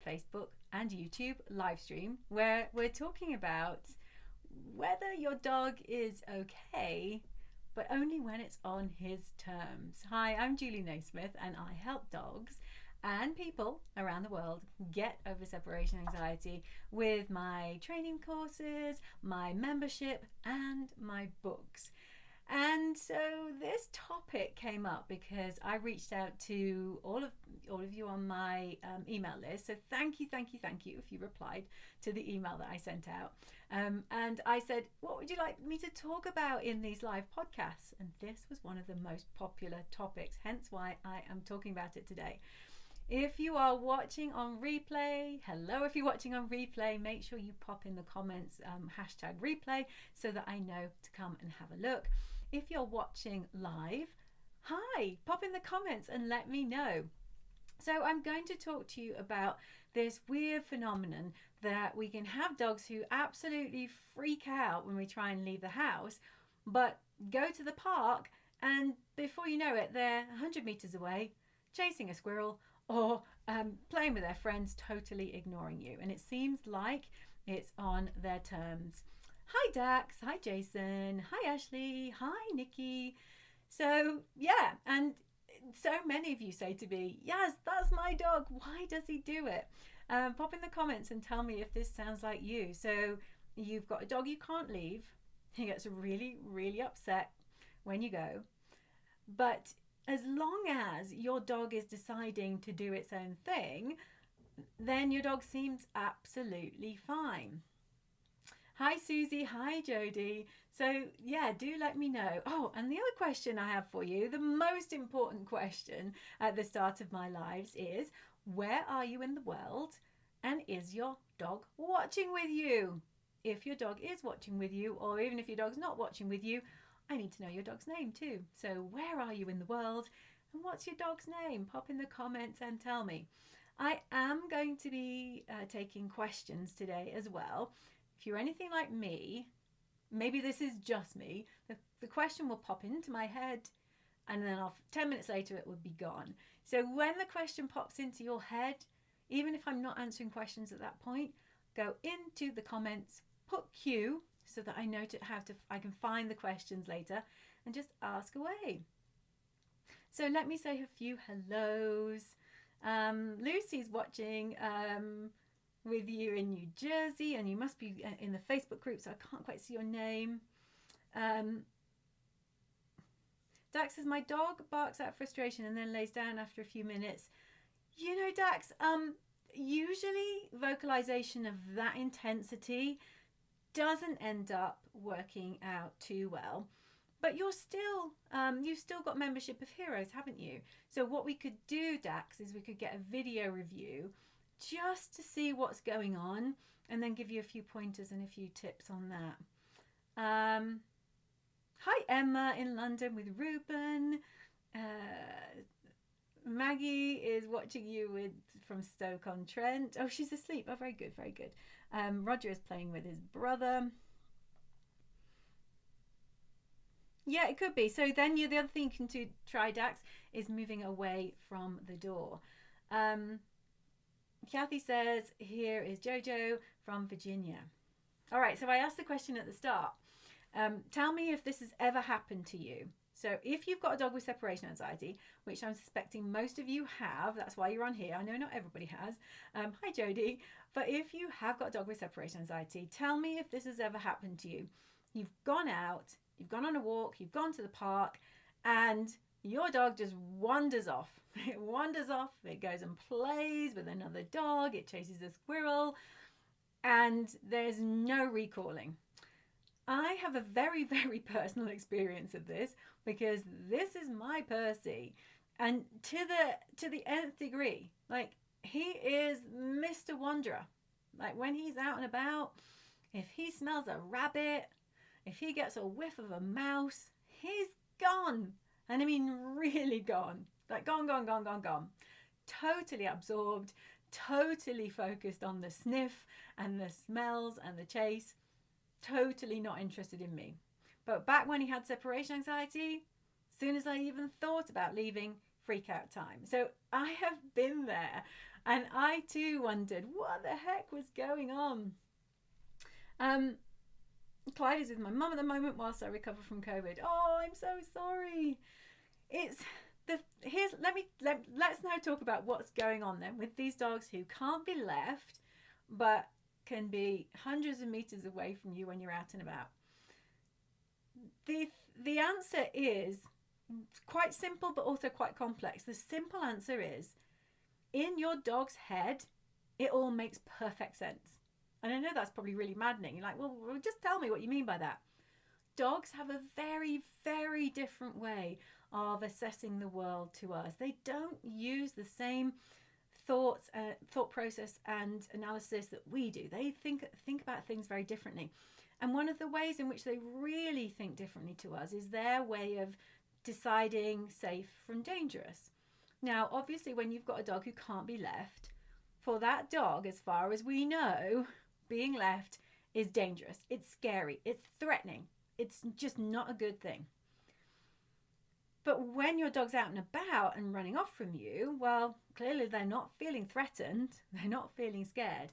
Facebook and YouTube live stream where we're talking about whether your dog is okay, but only when it's on his terms. Hi, I'm Julie Naismith, and I help dogs and people around the world get over separation anxiety with my training courses, my membership, and my books. And so this topic came up because I reached out to all of you on my email list. So thank you if you replied to the email that I sent out. And I said, what would you like me to talk about in these live podcasts? And this was one of the most popular topics, hence why I am talking about it today. If you are watching on replay, hello, if you're watching on replay, make sure you pop in the comments hashtag replay so that I know to come and have a look. If you're watching live, hi, pop in the comments and let me know. So I'm going to talk to you about this weird phenomenon that we can have dogs who absolutely freak out when we try and leave the house, but go to the park and before you know it, they're 100 meters away, chasing a squirrel or playing with their friends, totally ignoring you. And it seems like it's on their terms. Hi Dax, hi Jason, hi Ashley, hi Nikki. So yeah, and so many of you say to me, yes, that's my dog, why does he do it? Pop in the comments and tell me if this sounds like you. So you've got a dog you can't leave, he gets really upset when you go, but as long as your dog is deciding to do its own thing, then your dog seems absolutely fine. Hi Susie, hi Jody. So yeah, do let me know. Oh, and the other question I have for you, the most important question at the start of my lives is, where are you in the world and is your dog watching with you? If your dog is watching with you, or even if your dog's not watching with you, I need to know your dog's name too. So where are you in the world and what's your dog's name? Pop in the comments and tell me. I am going to be taking questions today as well. If you're anything like me, maybe this is just me, the question will pop into my head and then 10 minutes later it will be gone. So when the question pops into your head, even if I'm not answering questions at that point, go into the comments, put Q so that I know I can find the questions later and just ask away. So let me say a few hellos. Lucy's watching with you in New Jersey, and you must be in the Facebook group, so I can't quite see your name. Dax says, my dog barks out frustration and then lays down after a few minutes. You know, Dax, usually vocalization of that intensity doesn't end up working out too well, but you've still got membership of Heroes, haven't you? So what we could do, Dax, is we could get a video review just to see what's going on and then give you a few pointers and a few tips on that. Hi Emma in London with Ruben. Maggie is watching you from Stoke-on-Trent. Oh, she's asleep. Oh, very good. Roger is playing with his brother. Yeah, it could be. So then the other thing you can try, Dax, is moving away from the door. Kathy says, here is Jojo from Virginia. All right, so I asked the question at the start. Tell me if this has ever happened to you. So if you've got a dog with separation anxiety, which I'm suspecting most of you have, that's why you're on here. I know not everybody has. Hi, Jody. But if you have got a dog with separation anxiety, tell me if this has ever happened to you. You've gone out, you've gone on a walk, you've gone to the park, and your dog just wanders off. It wanders off, it goes and plays with another dog, it chases a squirrel, and there's no recalling. I have a very personal experience of this because this is my Percy, and to the nth degree. Like, he is Mr. Wanderer. Like, when he's out and about, if he smells a rabbit, if he gets a whiff of a mouse, he's gone. And I mean really gone. Like gone. Totally absorbed, totally focused on the sniff and the smells and the chase. Totally not interested in me. But back when he had separation anxiety, as soon as I even thought about leaving, freak out time. So I have been there. And I too wondered what the heck was going on. Clyde is with my mum at the moment whilst I recover from COVID. Oh, I'm so sorry. Let's now talk about what's going on then with these dogs who can't be left but can be hundreds of meters away from you when you're out and about. The answer is quite simple but also quite complex. The simple answer is, in your dog's head, it all makes perfect sense. And I know that's probably really maddening. You're like, well, just tell me what you mean by that. Dogs have a very, very different way of assessing the world to us. They don't use the same thought process and analysis that we do. They think about things very differently. And one of the ways in which they really think differently to us is their way of deciding safe from dangerous. Now, obviously, when you've got a dog who can't be left, for that dog, as far as we know, being left is dangerous. It's scary. It's threatening. It's just not a good thing. But when your dog's out and about and running off from you, well, clearly they're not feeling threatened. They're not feeling scared.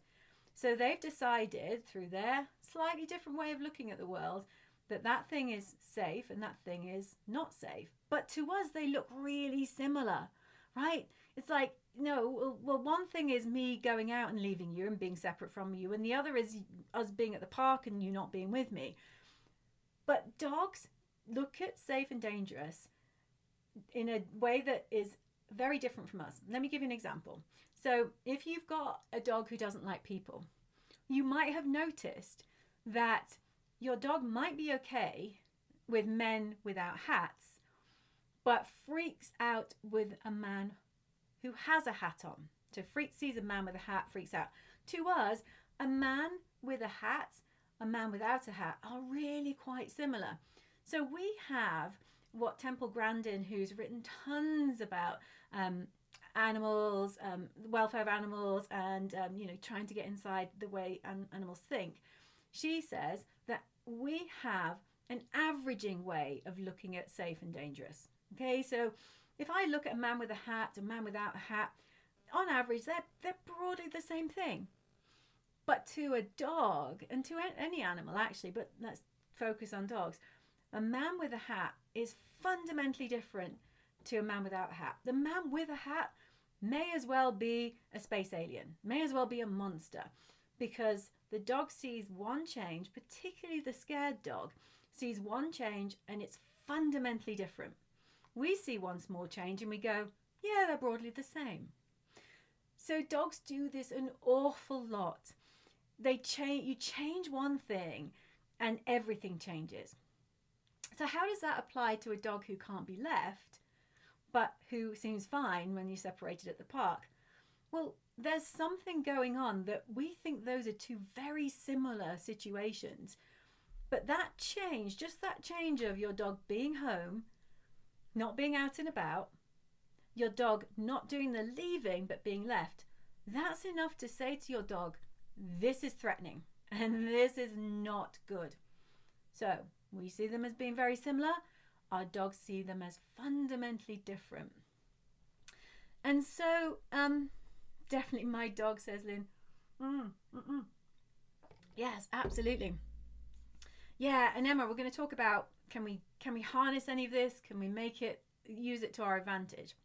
So they've decided, through their slightly different way of looking at the world, that that thing is safe and that thing is not safe. But to us, they look really similar, right? It's like, no, well, one thing is me going out and leaving you and being separate from you, and the other is us being at the park and you not being with me. But dogs look at safe and dangerous in a way that is very different from us. Let me give you an example. So if you've got a dog who doesn't like people, you might have noticed that your dog might be okay with men without hats, but freaks out with a man who has a hat on. So sees a man with a hat, freaks out. To us, a man with a hat, a man without a hat are really quite similar. So we have what Temple Grandin, who's written tons about animals, the welfare of animals, and trying to get inside the way animals think. She says that we have an averaging way of looking at safe and dangerous. Okay, so if I look at a man with a hat, a man without a hat, on average, they're broadly the same thing. But to a dog, and to any animal actually, but let's focus on dogs, a man with a hat is fundamentally different to a man without a hat. The man with a hat may as well be a space alien, may as well be a monster, because the dog sees one change, particularly the scared dog, sees one change and it's fundamentally different. We see one small change and we go, yeah, they're broadly the same. So dogs do this an awful lot. You change one thing and everything changes. So how does that apply to a dog who can't be left, but who seems fine when you're separated at the park? Well, there's something going on that we think those are two very similar situations. But that change, just that change of your dog being home, not being out and about, your dog not doing the leaving but being left, that's enough to say to your dog, this is threatening and this is not good. So we see them as being very similar. Our dogs see them as fundamentally different. And so, definitely my dog, says Lynn. Yes, absolutely. Yeah, and Emma, we're going to talk about, can we harness any of this? Can we use it to our advantage?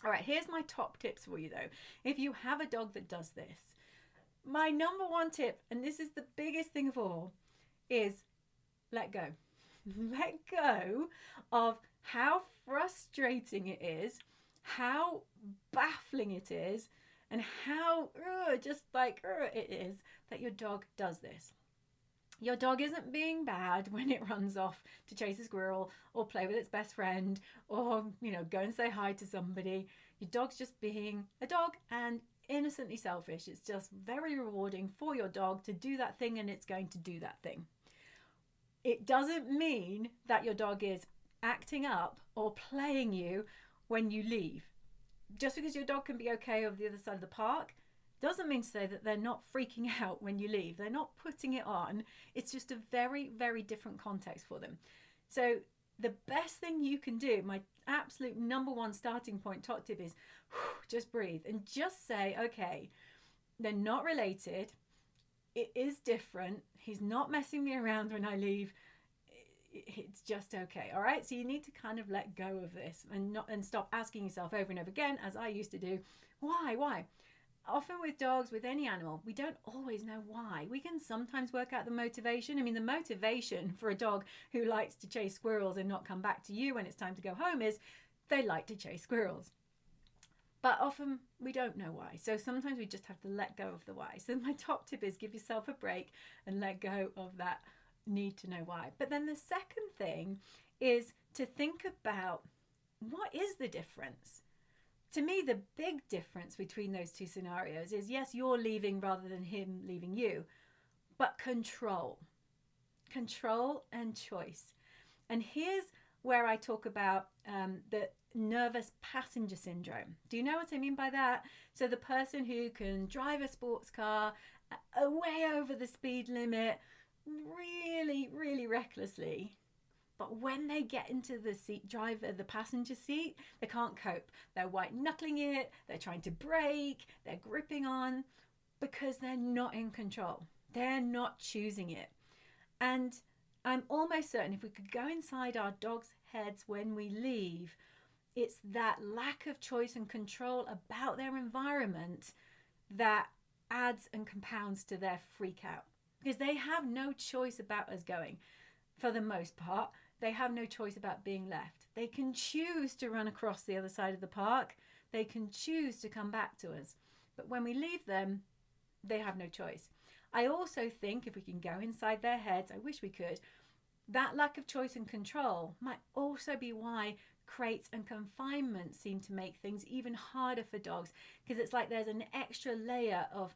All right, here's my top tips for you though. If you have a dog that does this, my number one tip, and this is the biggest thing of all, is let go. Let go of how frustrating it is, how baffling it is, and how it is that your dog does this. Your dog isn't being bad when it runs off to chase a squirrel or play with its best friend or, go and say hi to somebody. Your dog's just being a dog and innocently selfish. It's just very rewarding for your dog to do that thing, and it's going to do that thing. It doesn't mean that your dog is acting up or playing you when you leave. Just because your dog can be okay over the other side of the park doesn't mean to say that they're not freaking out when you leave. They're not putting it on. It's just a very, very different context for them. So the best thing you can do, absolute number one starting point, top tip is just breathe and just say, okay, they're not related. It is different. He's not messing me around when I leave. It's just okay. All right. So you need to kind of let go of this and stop asking yourself over and over again, as I used to do, why? Often with dogs, with any animal, we don't always know why. We can sometimes work out the motivation. I mean, the motivation for a dog who likes to chase squirrels and not come back to you when it's time to go home is they like to chase squirrels. But often we don't know why. So sometimes we just have to let go of the why. So my top tip is give yourself a break and let go of that need to know why. But then the second thing is to think about, what is the difference? To me, the big difference between those two scenarios is, yes, you're leaving rather than him leaving you, but control and choice. And here's where I talk about the nervous passenger syndrome. Do you know what I mean by that? So the person who can drive a sports car way over the speed limit, really, really recklessly, but when they get into the passenger seat, they can't cope. They're white knuckling it, they're trying to brake, they're gripping on, because they're not in control. They're not choosing it. And I'm almost certain if we could go inside our dogs' heads when we leave, it's that lack of choice and control about their environment that adds and compounds to their freak out. Because they have no choice about us going. For the most part, they have no choice about being left. They can choose to run across the other side of the park. They can choose to come back to us. But when we leave them, they have no choice. I also think if we can go inside their heads, I wish we could, that lack of choice and control might also be why crates and confinement seem to make things even harder for dogs, because it's like there's an extra layer of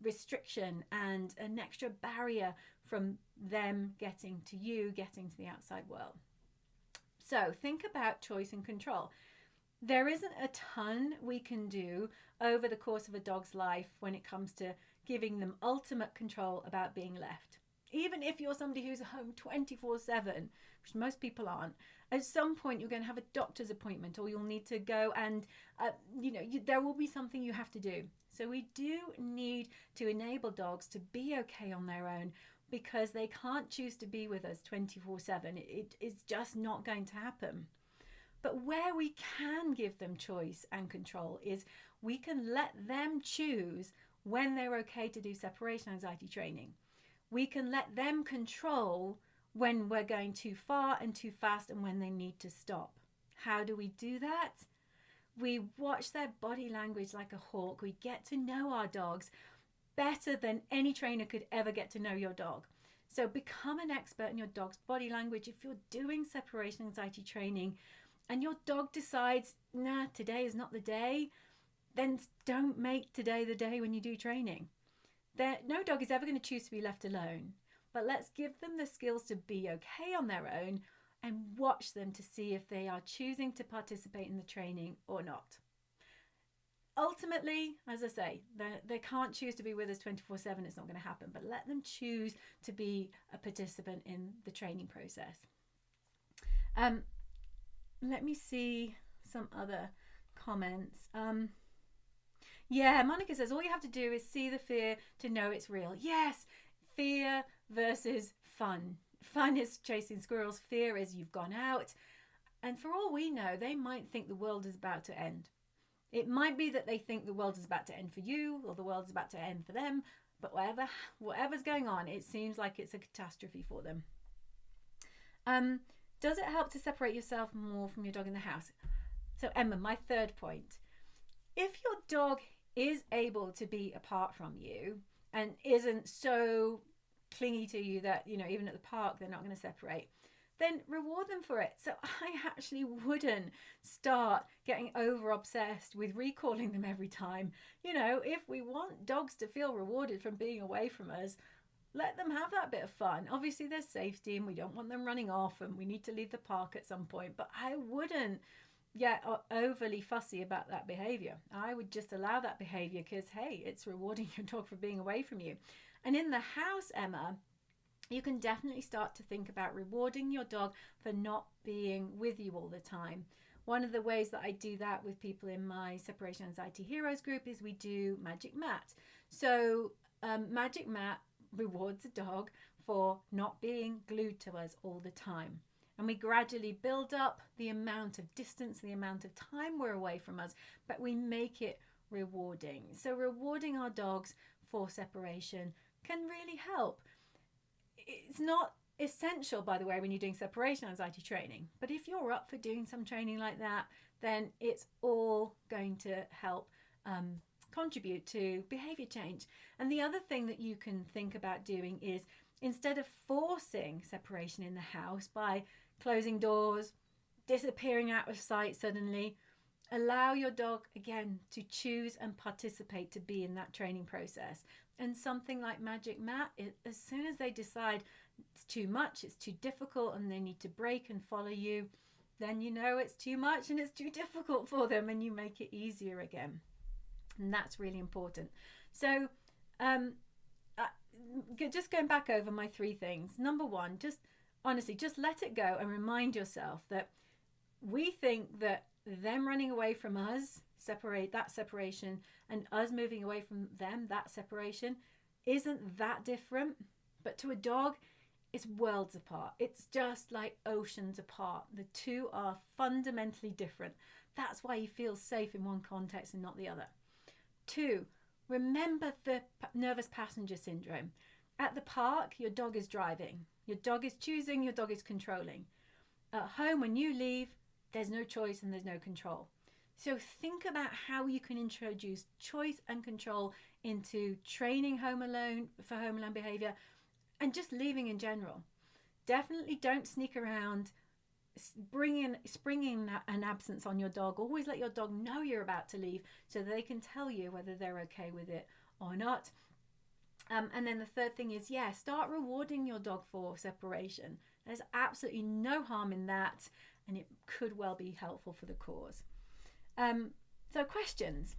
restriction and an extra barrier from them getting to you, getting to the outside world. So think about choice and control. There isn't a ton we can do over the course of a dog's life when it comes to giving them ultimate control about being left. Even if you're somebody who's home 24/7, which most people aren't, at some point you're going to have a doctor's appointment, or you'll need to go and, there will be something you have to do. So we do need to enable dogs to be okay on their own, because they can't choose to be with us 24/7. It is just not going to happen. But where we can give them choice and control is we can let them choose when they're okay to do separation anxiety training. We can let them control when we're going too far and too fast and when they need to stop. How do we do that? We watch their body language like a hawk. We get to know our dogs better than any trainer could ever get to know your dog. So become an expert in your dog's body language. If you're doing separation anxiety training and your dog decides, nah, today is not the day, then don't make today the day when you do training. No dog is ever going to choose to be left alone, but let's give them the skills to be okay on their own and watch them to see if they are choosing to participate in the training or not. Ultimately, as I say, they can't choose to be with us 24/7. It's not going to happen, but let them choose to be a participant in the training process. Let me see some other comments. Yeah, Monica says, all you have to do is see the fear to know it's real. Yes, fear versus fun. Fun is chasing squirrels. Fear is you've gone out. And for all we know, they might think the world is about to end. It might be that they think the world is about to end for you, or the world is about to end for them. But whatever's going on, it seems like it's a catastrophe for them. Does it help to separate yourself more from your dog in the house? So Emma, my third point. If your dog is able to be apart from you and isn't so clingy to you that, even at the park, they're not going to separate, then reward them for it. So I actually wouldn't start getting over obsessed with recalling them every time. If we want dogs to feel rewarded from being away from us, let them have that bit of fun. Obviously there's safety and we don't want them running off and we need to leave the park at some point, but I wouldn't get overly fussy about that behavior. I would just allow that behavior because, hey, it's rewarding your dog for being away from you. And in the house, Emma, you can definitely start to think about rewarding your dog for not being with you all the time. One of the ways that I do that with people in my Separation Anxiety Heroes group is we do Magic Mat. So Magic Mat rewards a dog for not being glued to us all the time. And we gradually build up the amount of distance, the amount of time we're away from us, but we make it rewarding. So rewarding our dogs for separation can really help. It's not essential, by the way, when you're doing separation anxiety training, but if you're up for doing some training like that, then it's all going to help contribute to behavior change. And the other thing that you can think about doing is, instead of forcing separation in the house by closing doors, disappearing out of sight suddenly, allow your dog again to choose and participate, to be in that training process. And something like Magic Mat, as soon as they decide it's too much, it's too difficult, and they need to break and follow you, then you know it's too much and it's too difficult for them, and you make it easier again. And that's really important. So just going back over my 3 things. Number 1, just honestly, just let it go and remind yourself that we think that them running away from us, separation, and us moving away from them, that separation, isn't that different. But to a dog, it's worlds apart. It's just like oceans apart. The two are fundamentally different. That's why you feel safe in one context and not the other. 2, remember the nervous passenger syndrome. At the park, your dog is driving. Your dog is choosing, your dog is controlling. At home, when you leave, there's no choice and there's no control. So think about how you can introduce choice and control into training home alone for home alone behavior, and just leaving in general. Definitely don't sneak around, springing an absence on your dog. Always let your dog know you're about to leave so that they can tell you whether they're okay with it or not. And then the 3rd thing is, start rewarding your dog for separation. There's absolutely no harm in that, and it could well be helpful for the cause. So questions.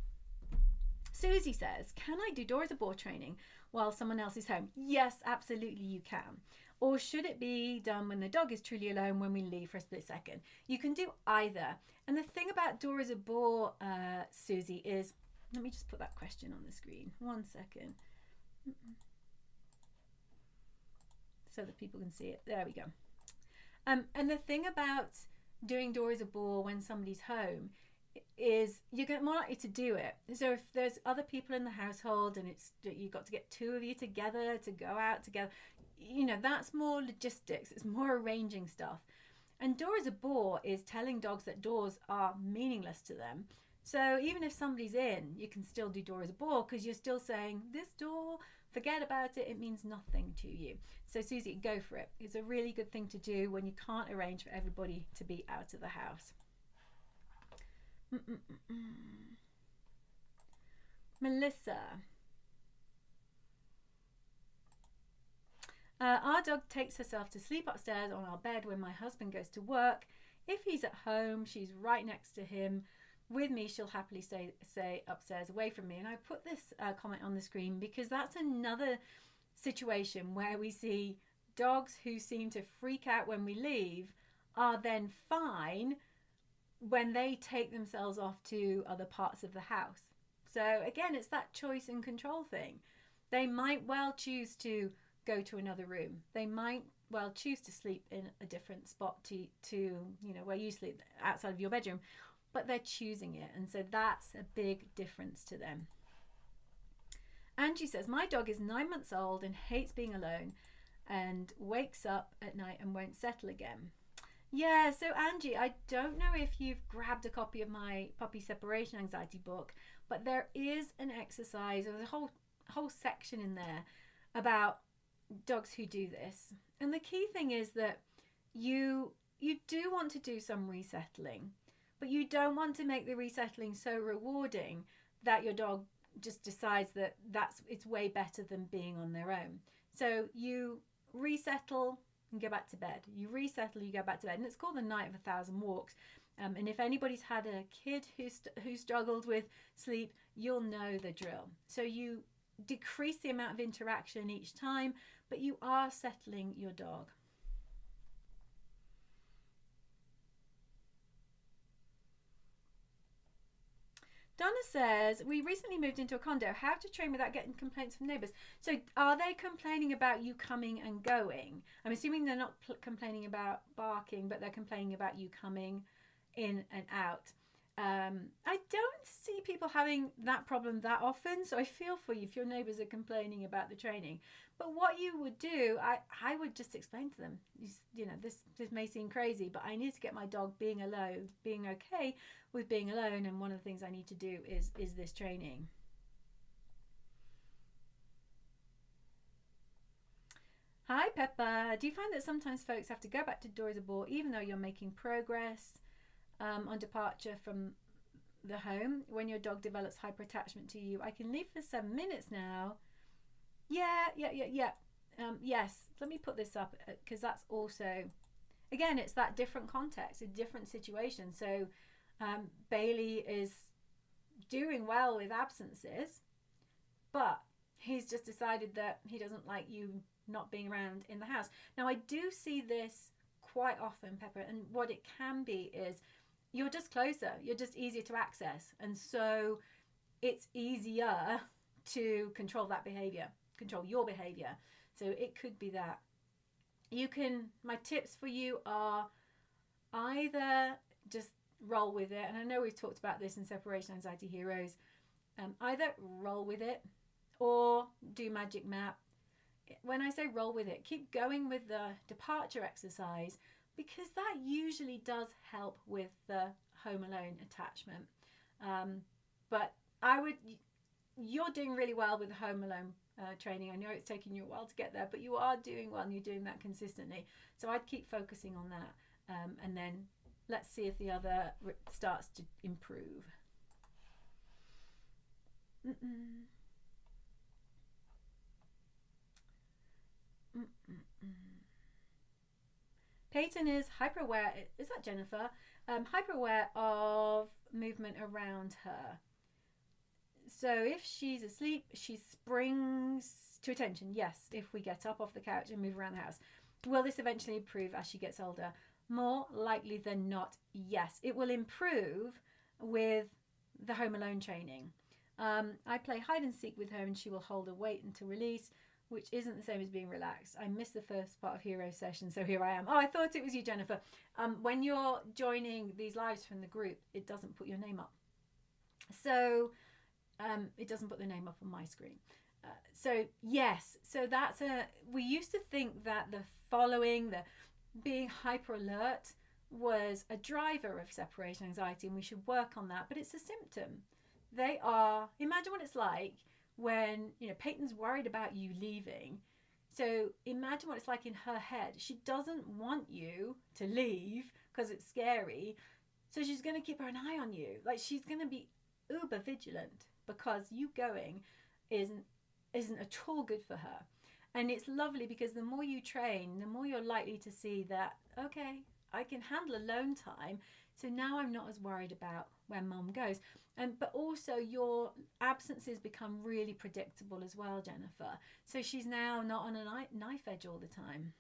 Susie says, can I do door as a bore training while someone else is home? Yes, absolutely you can. Or should it be done when the dog is truly alone, when we leave for a split second? You can do either. And the thing about door as a bore, Susie, is, let me just put that question on the screen. 1 second. So that people can see it. There we go. And the thing about doing door as a bore when somebody's home is you're more likely to do it. So if there's other people in the household and you've got to get 2 of you together to go out together, that's more logistics. It's more arranging stuff. And door as a bore is telling dogs that doors are meaningless to them. So even if somebody's in, you can still do door as a bore, because you're still saying, this door, forget about it, it means nothing to you. So Susie, go for it. It's a really good thing to do when you can't arrange for everybody to be out of the house. Melissa. Our dog takes herself to sleep upstairs on our bed when my husband goes to work. If he's at home, she's right next to him. With me, she'll happily stay upstairs away from me. And I put this comment on the screen because that's another situation where we see dogs who seem to freak out when we leave are then fine when they take themselves off to other parts of the house. So again, it's that choice and control thing. They might well choose to go to another room. They might well choose to sleep in a different spot to where you sleep, outside of your bedroom, but they're choosing it. And so that's a big difference to them. Angie says, my dog is 9 months old and hates being alone and wakes up at night and won't settle again. Yeah, so Angie, I don't know if you've grabbed a copy of my puppy separation anxiety book, but there is an exercise, there's a whole section in there about dogs who do this. And the key thing is that you do want to do some resettling, but you don't want to make the resettling so rewarding that your dog just decides that it's way better than being on their own. So you resettle and go back to bed. You resettle, you go back to bed. And it's called the Night of 1,000 Walks. And if anybody's had a kid who struggled with sleep, you'll know the drill. So you decrease the amount of interaction each time, but you are settling your dog. Donna says, we recently moved into a condo. How to train without getting complaints from neighbours? So are they complaining about you coming and going? I'm assuming they're not complaining about barking, but they're complaining about you coming in and out. I don't see people having that problem that often, so I feel for you if your neighbours are complaining about the training. But what you would do, I would just explain to them, you know, this may seem crazy, but I need to get my dog being alone, being okay with being alone, and one of the things I need to do is this training. Hi Peppa, do you find that sometimes folks have to go back to door as a bore even though you're making progress on departure from the home when your dog develops hyper attachment to you? I can leave for 7 minutes now. Yeah. Yes, let me put this up because that's also, again, it's that different context, a different situation. So Bailey is doing well with absences, but he's just decided that he doesn't like you not being around in the house. Now I do see this quite often, Pepper, and what it can be is you're just closer, you're just easier to access, and so it's easier to control that behavior, control your behavior. So it could be that. You can, my tips for you are either just roll with it, and I know we've talked about this in Separation Anxiety Heroes, either roll with it or do magic map. When I say roll with it, keep going with the departure exercise, because that usually does help with the home alone attachment. But you're doing really well with the home alone training. I know it's taking you a while to get there, but you are doing well and you're doing that consistently. So I'd keep focusing on that, and then let's see if the other starts to improve. Peyton is hyper aware. Is that Jennifer? Hyper aware of movement around her. So if she's asleep, she springs to attention. Yes, if we get up off the couch and move around the house. Will this eventually improve as she gets older? More likely than not, yes. It will improve with the home alone training. I play hide and seek with her and she will hold a weight until release, which isn't the same as being relaxed. I missed the first part of Hero session, so here I am. Oh, I thought it was you, Jennifer. When you're joining these lives from the group, it doesn't put your name up. So it doesn't put the name up on my screen. So yes, so that's we used to think that the following, the being hyper alert, was a driver of separation anxiety and we should work on that, but it's a symptom. They are, imagine what it's like when, you know, Peyton's worried about you leaving. So imagine what it's like in her head. She doesn't want you to leave because it's scary. So she's going to keep an eye on you. Like, she's going to be uber vigilant because you going isn't at all good for her. And it's lovely because the more you train, the more you're likely to see that, okay, I can handle alone time. So now I'm not as worried about where mum goes. But also your absences become really predictable as well, Jennifer. So she's now not on a knife edge all the time.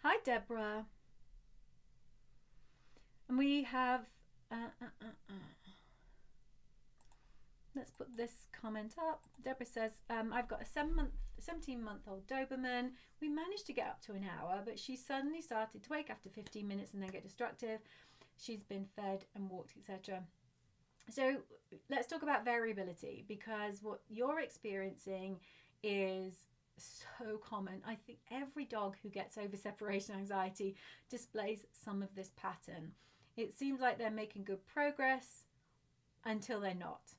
Hi, Deborah. And we have... Let's put this comment up. Deborah says, I've got a 17-month-old Doberman. We managed to get up to an hour, but she suddenly started to wake after 15 minutes and then get destructive. She's been fed and walked, etc. So let's talk about variability, because what you're experiencing is so common. I think every dog who gets over separation anxiety displays some of this pattern. It seems like they're making good progress until they're not.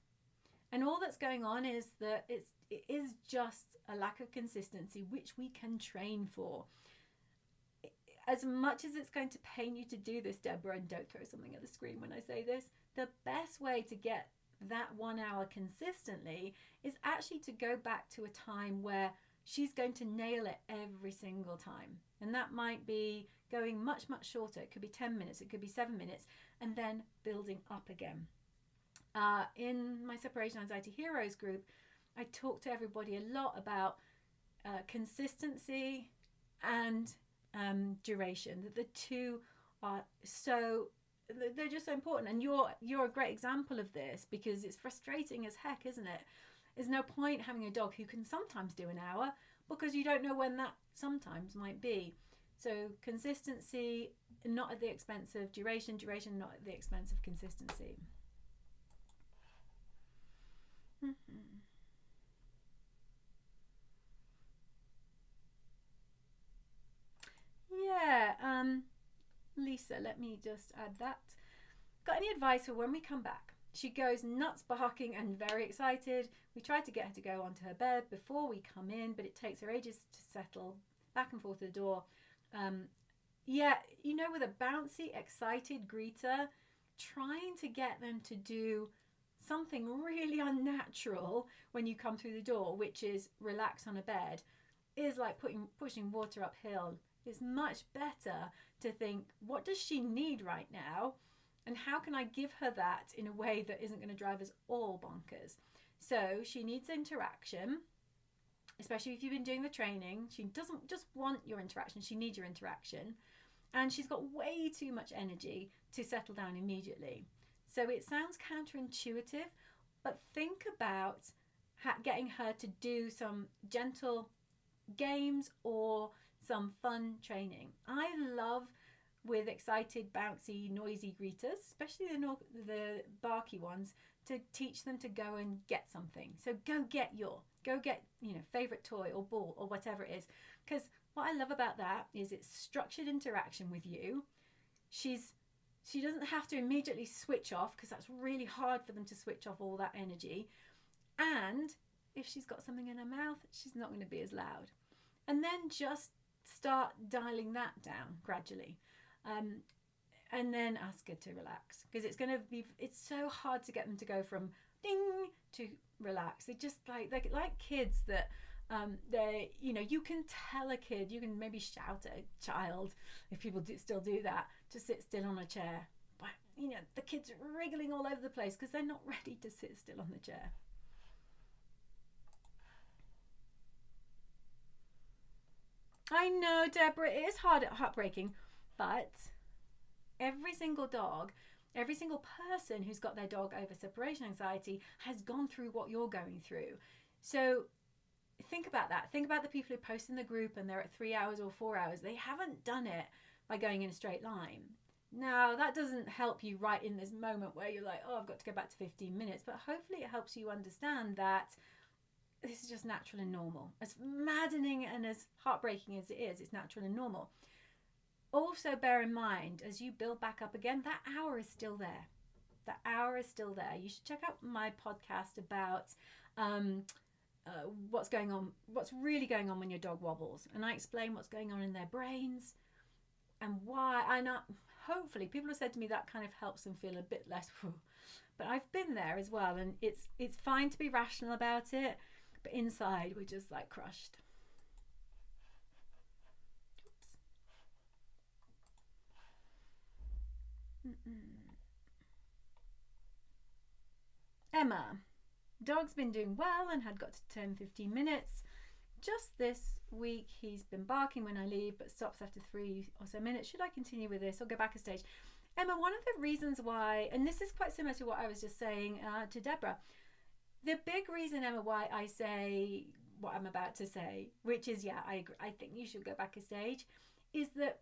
And all that's going on is that it is just a lack of consistency, which we can train for. As much as it's going to pain you to do this, Deborah, and don't throw something at the screen when I say this, the best way to get that 1 hour consistently is actually to go back to a time where she's going to nail it every single time. And that might be going much, much shorter. It could be 10 minutes, it could be 7 minutes, and then building up again. In my Separation Anxiety Heroes group, I talk to everybody a lot about consistency and duration. The two are so, they're just so important. And you're a great example of this, because it's frustrating as heck, isn't it? There's no point having a dog who can sometimes do an hour, because you don't know when that sometimes might be. So consistency, not at the expense of duration, duration not at the expense of consistency. Yeah, Lisa, let me just add that. Got any advice for when we come back? She goes nuts barking and very excited. We tried to get her to go onto her bed before we come in, but it takes her ages to settle back and forth to the door. Yeah, you know, with a bouncy, excited greeter, trying to get them to do something really unnatural when you come through the door, which is relax on a bed, is like pushing water uphill. It's much better to think, what does she need right now? And how can I give her that in a way that isn't going to drive us all bonkers? So she needs interaction, especially if you've been doing the training. She doesn't just want your interaction, she needs your interaction. And she's got way too much energy to settle down immediately. So it sounds counterintuitive, but think about getting her to do some gentle games or some fun training. I love, with excited, bouncy, noisy greeters, especially the barky ones, to teach them to go and get something. So go get favorite toy or ball or whatever it is. Because what I love about that is it's structured interaction with you. She doesn't have to immediately switch off, because that's really hard for them to switch off all that energy. And if she's got something in her mouth, she's not going to be as loud. And then just start dialing that down gradually. And then ask her to relax, because it's so hard to get them to go from ding to relax. They're like kids that you can tell a kid, you can maybe shout at a child, if people still do that, to sit still on a chair. But the kids are wriggling all over the place because they're not ready to sit still on the chair. I know, Deborah, it is heartbreaking, but every single dog, every single person who's got their dog over separation anxiety has gone through what you're going through. So think about that. Think about the people who post in the group and they're at 3 hours or 4 hours. They haven't done it by going in a straight line. Now, that doesn't help you right in this moment where you're like, oh, I've got to go back to 15 minutes. But hopefully it helps you understand that this is just natural and normal. As maddening and as heartbreaking as it is, it's natural and normal. Also, bear in mind, as you build back up again, that hour is still there. That hour is still there. You should check out my podcast about what's going on, what's really going on when your dog wobbles. And I explain what's going on in their brains and why. Hopefully, people have said to me that kind of helps them feel a bit less. But I've been there as well, and it's fine to be rational about it, but inside we're just like crushed. Emma, dog's been doing well and had got to 10-15 minutes. Just this week he's been barking when I leave, but stops after 3 or so minutes. Should I continue with this or go back a stage? Emma, one of the reasons why, and this is quite similar to what I was just saying to Deborah, the big reason, Emma, why I say what I'm about to say, which is, yeah, I agree, I think you should go back a stage, is that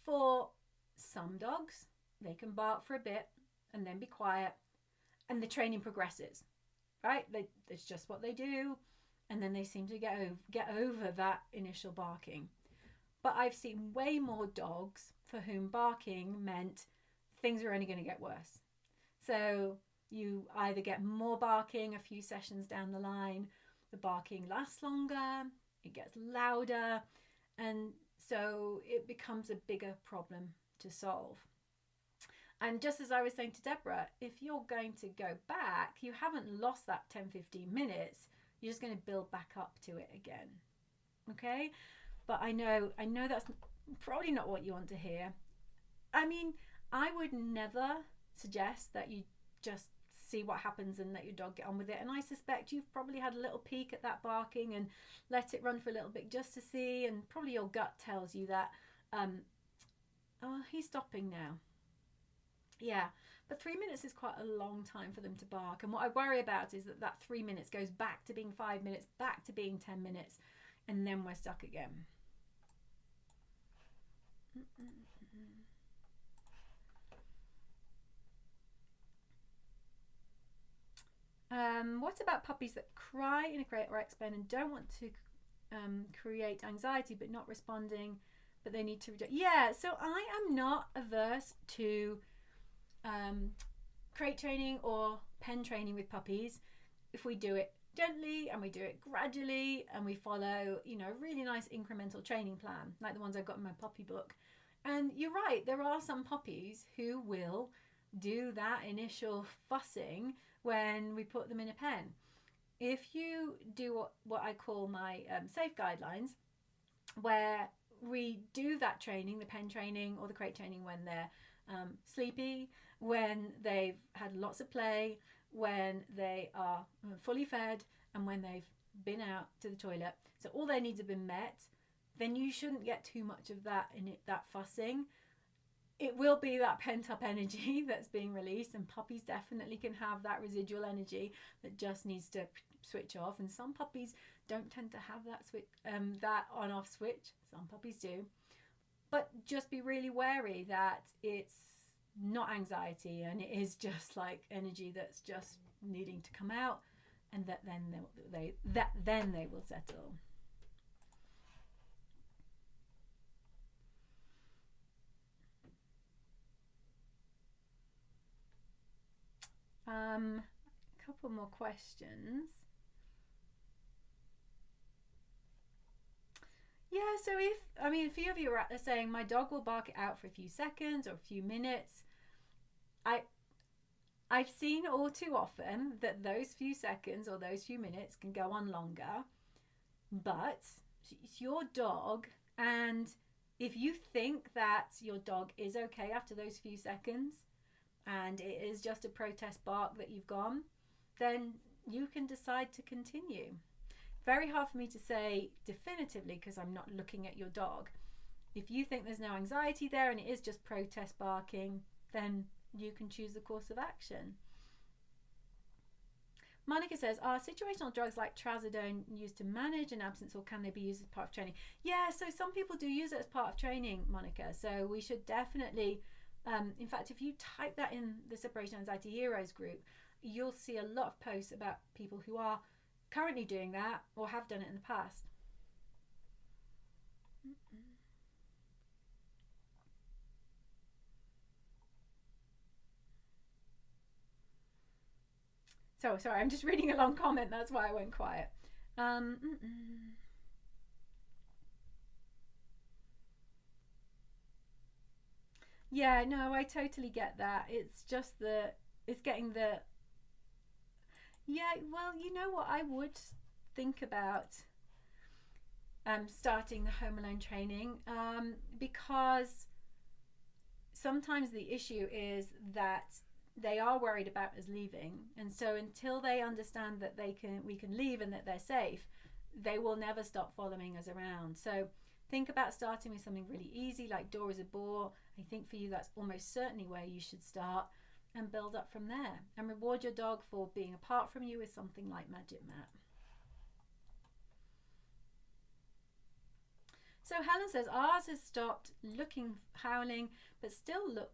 for some dogs, they can bark for a bit and then be quiet, and the training progresses, right? It's just what they do, and then they seem to get over that initial barking. But I've seen way more dogs for whom barking meant things are only going to get worse. So you either get more barking a few sessions down the line, the barking lasts longer, it gets louder, and so it becomes a bigger problem to solve. And just as I was saying to Deborah, if you're going to go back, you haven't lost that 10-15 minutes. You're just going to build back up to it again. Okay? But I know that's probably not what you want to hear. I mean, I would never suggest that you just see what happens and let your dog get on with it. And I suspect you've probably had a little peek at that barking and let it run for a little bit just to see. And probably your gut tells you that, oh, he's stopping now. Yeah, but 3 minutes is quite a long time for them to bark. And what I worry about is that that 3 minutes goes back to being 5 minutes, back to being 10 minutes, and then we're stuck again. What about puppies that cry in a crate or X-pen and don't want to create anxiety but not responding, but they need to reject? Yeah, so I am not averse to crate training or pen training with puppies if we do it gently and we do it gradually and we follow, you know, a really nice incremental training plan like the ones I've got in my puppy book. And you're right, there are some puppies who will do that initial fussing when we put them in a pen. If you do what I call my safe guidelines, where we do that training, the pen training or the crate training, when they're sleepy, when they've had lots of play, when they are fully fed, and when they've been out to the toilet, so all their needs have been met, then you shouldn't get too much of that in it, that fussing. It will be that pent up energy that's being released, and puppies definitely can have that residual energy that just needs to switch off. And some puppies don't tend to have that switch, that on off switch. Some puppies do, but just be really wary that it's not anxiety and it is just like energy that's just needing to come out, and that then they will settle. A couple more questions. Yeah, so a few of you are saying my dog will bark it out for a few seconds or a few minutes. I've seen all too often that those few seconds or those few minutes can go on longer, but it's your dog, and if you think that your dog is okay after those few seconds and it is just a protest bark that you've gone, then you can decide to continue. Very hard for me to say definitively because I'm not looking at your dog. If you think there's no anxiety there and it is just protest barking, then you can choose the course of action. Monica says, are situational drugs like trazodone used to manage an absence, or can they be used as part of training? Yeah, so some people do use it as part of training, Monica. So we should definitely, in fact, if you type that in the Separation Anxiety Heroes group, you'll see a lot of posts about people who are currently doing that or have done it in the past. So sorry, I'm just reading a long comment. That's why I went quiet. Yeah, no, I totally get that. It's just it's getting the, yeah, well, you know what, I would think about starting the home alone training, because sometimes the issue is that they are worried about us leaving, and so until they understand that we can leave and that they're safe, they will never stop following us around. So think about starting with something really easy like door is a bore. I think for you that's almost certainly where you should start, and build up from there, and reward your dog for being apart from you with something like Magic Mat. So Helen says ours has stopped looking, howling, but still looks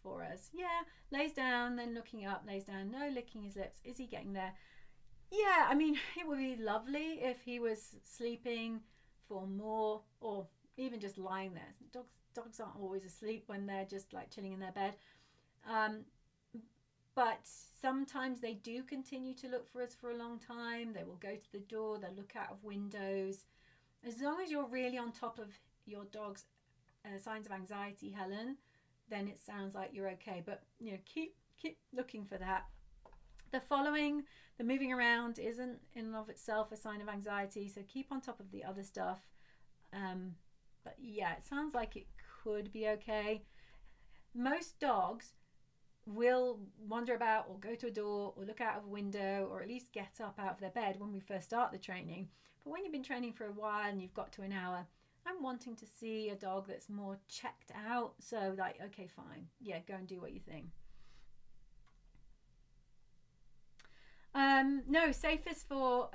for us. Yeah, lays down, then looking up, lays down, no licking his lips. Is he getting there? Yeah, I mean, it would be lovely if he was sleeping for more, or even just lying there. Dogs aren't always asleep when they're just like chilling in their bed. But sometimes they do continue to look for us for a long time. They will go to the door, they'll look out of windows. As long as you're really on top of your dog's signs of anxiety, Helen, then it sounds like you're okay. But you know, keep looking for that. The following, the moving around, isn't in and of itself a sign of anxiety, so keep on top of the other stuff. But yeah, it sounds like it could be okay. Most dogs will wander about or go to a door or look out of a window or at least get up out of their bed when we first start the training. But when you've been training for a while and you've got to an hour, I'm wanting to see a dog that's more checked out. So like, okay, fine. Yeah, go and do what you think. No, safest for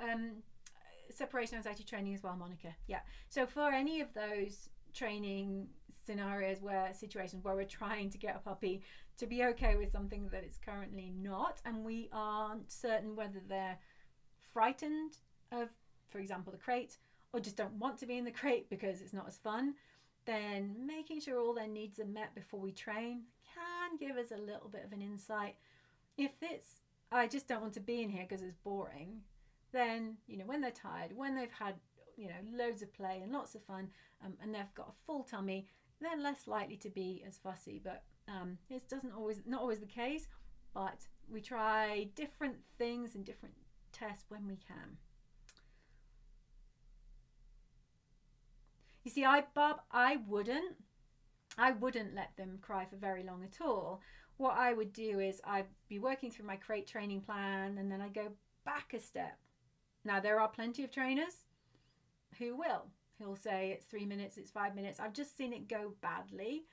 separation anxiety training as well, Monica. Yeah. So for any of those training scenarios where situations where we're trying to get a puppy to be okay with something that it's currently not, and we aren't certain whether they're frightened of, for example, the crate, or just don't want to be in the crate because it's not as fun, then making sure all their needs are met before we train can give us a little bit of an insight. If it's, I just don't want to be in here because it's boring, then, when they're tired, when they've had, loads of play and lots of fun, and they've got a full tummy, they're less likely to be as fussy. But it doesn't always, not always the case, but we try different things and different tests when we can. You see, Bob, I wouldn't let them cry for very long at all. What I would do is I'd be working through my crate training plan, and then I go back a step. Now, there are plenty of trainers who'll say it's 3 minutes, it's 5 minutes. I've just seen it go badly.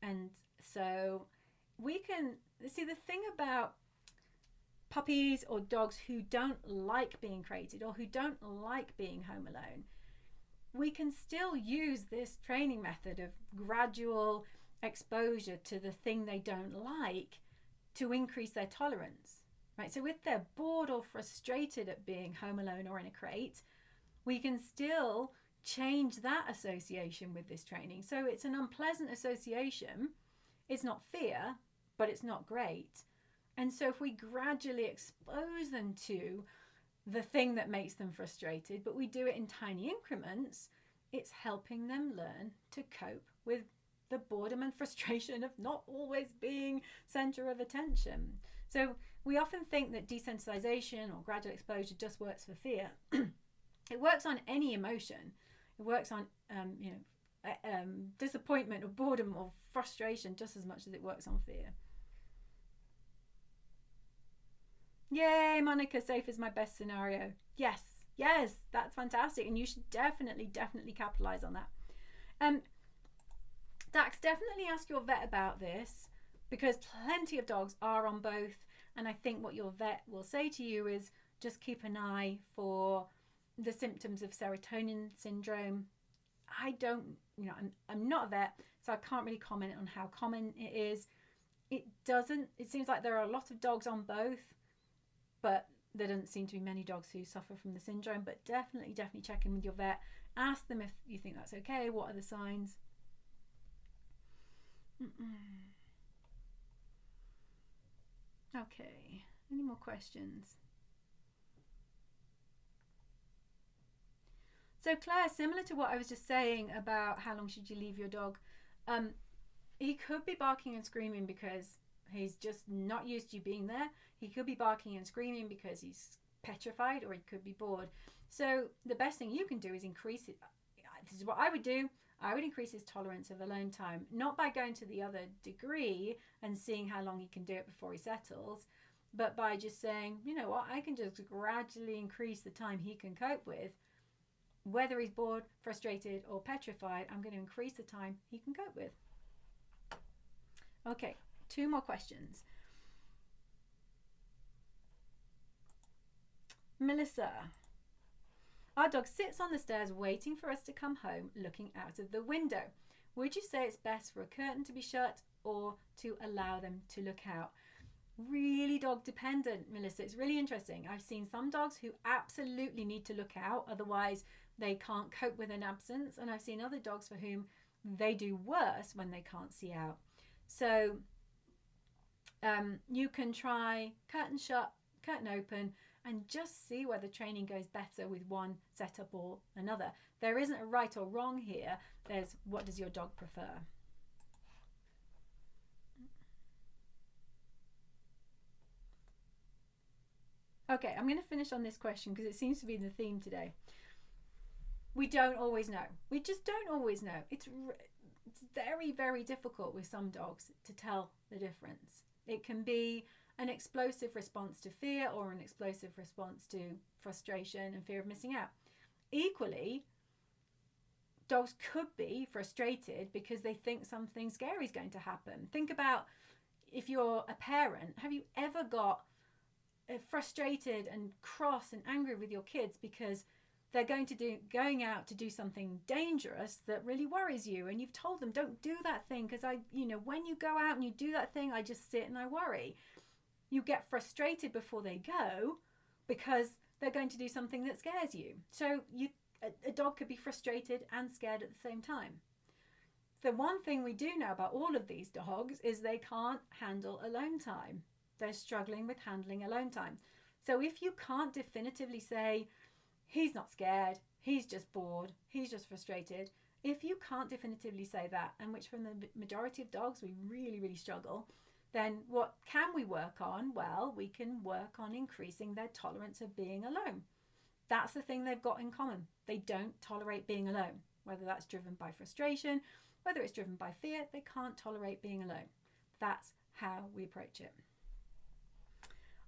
And so we can see, the thing about puppies or dogs who don't like being crated or who don't like being home alone, we can still use this training method of gradual exposure to the thing they don't like to increase their tolerance, right? So if they're bored or frustrated at being home alone or in a crate, we can still change that association with this training. So it's an unpleasant association. It's not fear, but it's not great. And so if we gradually expose them to the thing that makes them frustrated, but we do it in tiny increments, it's helping them learn to cope with the boredom and frustration of not always being center of attention. So we often think that desensitization or gradual exposure just works for fear. It works on any emotion. It works on disappointment or boredom or frustration just as much as it works on fear. Yay, Monica, safe is my best scenario. Yes, that's fantastic, and you should definitely capitalize on that. Dax, definitely ask your vet about this, because plenty of dogs are on both, and I think what your vet will say to you is just keep an eye for the symptoms of serotonin syndrome. I'm not a vet, so I can't really comment on how common it is. It seems like there are a lot of dogs on both, but there doesn't seem to be many dogs who suffer from the syndrome. But definitely check in with your vet. Ask them if you think that's okay. What are the signs? Okay, any more questions? So Claire, similar to what I was just saying about how long should you leave your dog, he could be barking and screaming because he's just not used to you being there. He could be barking and screaming because he's petrified, or he could be bored. So the best thing you can do is increase it. This is what I would do. I would increase his tolerance of alone time, not by going to the other degree and seeing how long he can do it before he settles, but by just saying, you know what, I can just gradually increase the time he can cope with. Whether he's bored, frustrated, or petrified, I'm going to increase the time he can cope with. Okay, 2 more questions. Melissa, our dog sits on the stairs waiting for us to come home, looking out of the window. Would you say it's best for a curtain to be shut or to allow them to look out? Really dog dependent, Melissa. It's really interesting. I've seen some dogs who absolutely need to look out, otherwise they can't cope with an absence, and I've seen other dogs for whom they do worse when they can't see out. So you can try curtain shut, curtain open, and just see whether training goes better with one setup or another. There isn't a right or wrong here. There's what does your dog prefer. Okay, I'm going to finish on this question because it seems to be the theme today. We don't always know. We just don't always know. It's very, very difficult with some dogs to tell the difference. It can be an explosive response to fear or an explosive response to frustration and fear of missing out. Equally, dogs could be frustrated because they think something scary is going to happen. Think about if you're a parent, have you ever got frustrated and cross and angry with your kids because they're going out to do something dangerous that really worries you, and you've told them don't do that thing because when you go out and you do that thing, I just sit and I worry. You get frustrated before they go because they're going to do something that scares you. So a dog could be frustrated and scared at the same time. The one thing we do know about all of these dogs is they can't handle alone time. They're struggling with handling alone time. So if you can't definitively say, he's not scared, he's just bored, he's just frustrated, if you can't definitively say that, and which from the majority of dogs we really, really struggle, then what can we work on? Well, we can work on increasing their tolerance of being alone. That's the thing they've got in common. They don't tolerate being alone, whether that's driven by frustration, whether it's driven by fear. They can't tolerate being alone. That's how we approach it.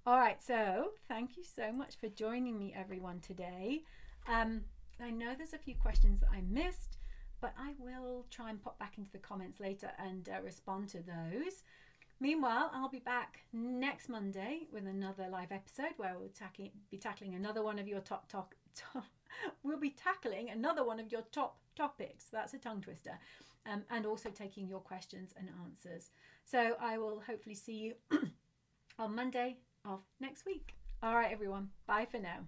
All right, so thank you so much for joining me, everyone, today. I know there's a few questions that I missed, but I will try and pop back into the comments later and respond to those. Meanwhile, I'll be back next Monday with another live episode where we'll be tackling another one of your we'll be tackling another one of your top topics. That's a tongue twister. And also taking your questions and answers. So I will hopefully see you on Monday of next week. All right, everyone. Bye for now.